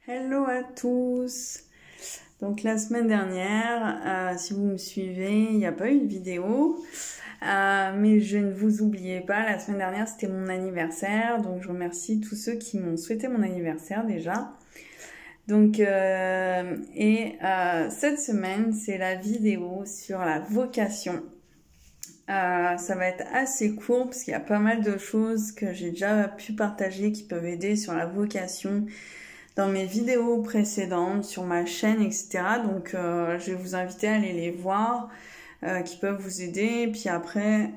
Hello à tous. Donc la semaine dernière, si vous me suivez, il n'y a pas eu de vidéo, mais je ne vous oubliez pas, la semaine dernière c'était mon anniversaire, donc je remercie tous ceux qui m'ont souhaité mon anniversaire déjà. Donc cette semaine c'est la vidéo sur la vocation. Ça va être assez court parce qu'il y a pas mal de choses que j'ai déjà pu partager qui peuvent aider sur la vocation dans mes vidéos précédentes, sur ma chaîne, etc. Donc je vais vous inviter à aller les voir, qui peuvent vous aider. Puis après,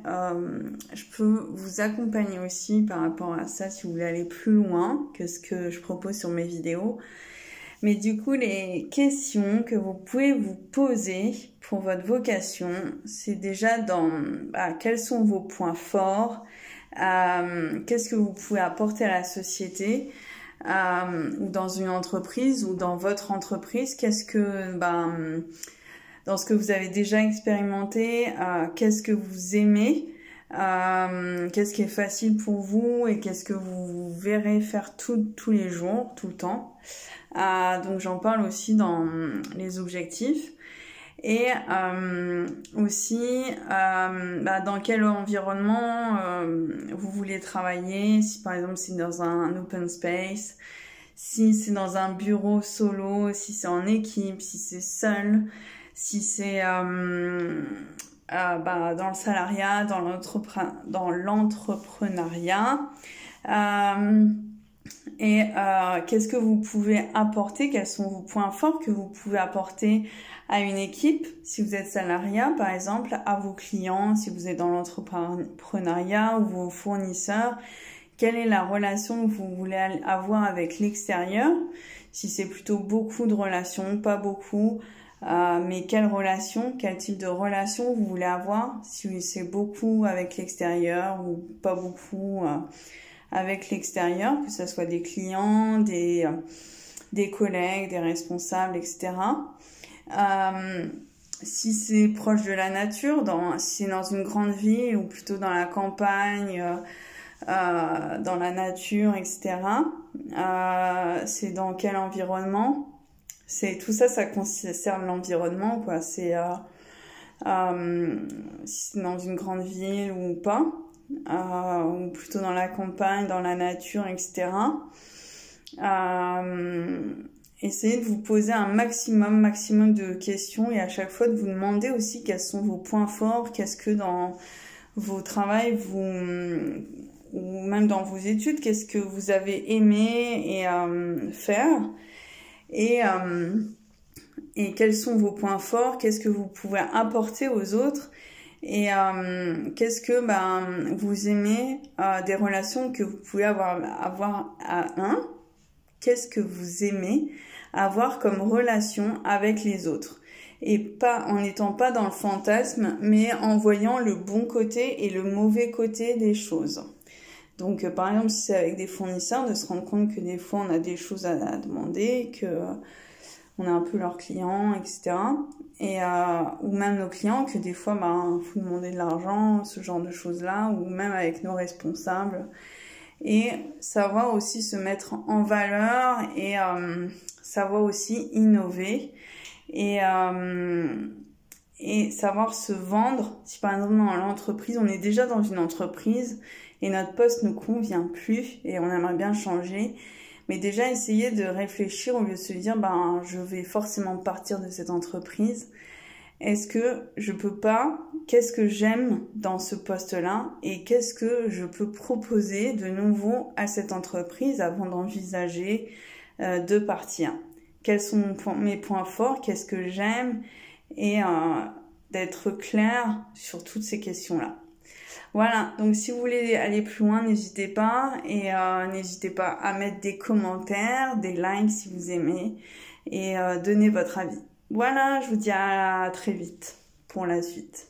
je peux vous accompagner aussi par rapport à ça si vous voulez aller plus loin que ce que je propose sur mes vidéos. Mais du coup, les questions que vous pouvez vous poser pour votre vocation, c'est déjà dans quels sont vos points forts, qu'est-ce que vous pouvez apporter à la société, ou dans une entreprise ou dans votre entreprise, qu'est-ce que dans ce que vous avez déjà expérimenté, qu'est-ce que vous aimez, qu'est-ce qui est facile pour vous et qu'est-ce que vous verrez faire tous les jours, tout le temps. Donc j'en parle aussi dans les objectifs. Et aussi dans quel environnement vous voulez travailler, si par exemple c'est dans un open space, si c'est dans un bureau solo, si c'est en équipe, si c'est seul, si c'est dans le salariat, dans l'entrepreneuriat. Qu'est-ce que vous pouvez apporter, quels sont vos points forts que vous pouvez apporter à une équipe, si vous êtes salariat par exemple, à vos clients, si vous êtes dans l'entrepreneuriat ou vos fournisseurs, quelle est la relation que vous voulez avoir avec l'extérieur, si c'est plutôt beaucoup de relations, pas beaucoup, mais quelle relation, quel type de relation vous voulez avoir, si c'est beaucoup avec l'extérieur ou pas beaucoup avec l'extérieur, que ce soit des clients, des collègues, des responsables, etc. Si c'est proche de la nature, si c'est dans une grande ville ou plutôt dans la campagne, dans la nature, etc. C'est dans quel environnement? Tout ça, ça concerne l'environnement, quoi. C'est si c'est dans une grande ville ou pas. Ou plutôt dans la campagne, dans la nature, etc. Essayez de vous poser un maximum de questions et à chaque fois de vous demander aussi quels sont vos points forts, qu'est-ce que dans vos travails, ou même dans vos études, qu'est-ce que vous avez aimé faire et quels sont vos points forts, qu'est-ce que vous pouvez apporter aux autres. Et qu'est-ce que vous aimez des relations que vous pouvez avoir à qu'est-ce que vous aimez avoir comme relation avec les autres, et pas en n'étant pas dans le fantasme mais en voyant le bon côté et le mauvais côté des choses. Donc par exemple si c'est avec des fournisseurs, de se rendre compte que des fois on a des choses à demander, que on est un peu leurs clients, etc. Ou même nos clients, que des fois, faut demander de l'argent, ce genre de choses-là, ou même avec nos responsables. Et savoir aussi se mettre en valeur et savoir aussi innover et savoir se vendre. Si par exemple dans l'entreprise, on est déjà dans une entreprise et notre poste ne convient plus et on aimerait bien changer, mais déjà essayer de réfléchir au lieu de se dire je vais forcément partir de cette entreprise. Est-ce que je peux pas? Qu'est-ce que j'aime dans ce poste-là? Et qu'est-ce que je peux proposer de nouveau à cette entreprise avant d'envisager de partir? Quels sont mes points forts? Qu'est-ce que j'aime? Et d'être clair sur toutes ces questions-là. Voilà, donc si vous voulez aller plus loin, n'hésitez pas. Et n'hésitez pas à mettre des commentaires, des likes si vous aimez. Et donnez votre avis. Voilà, je vous dis à très vite pour la suite.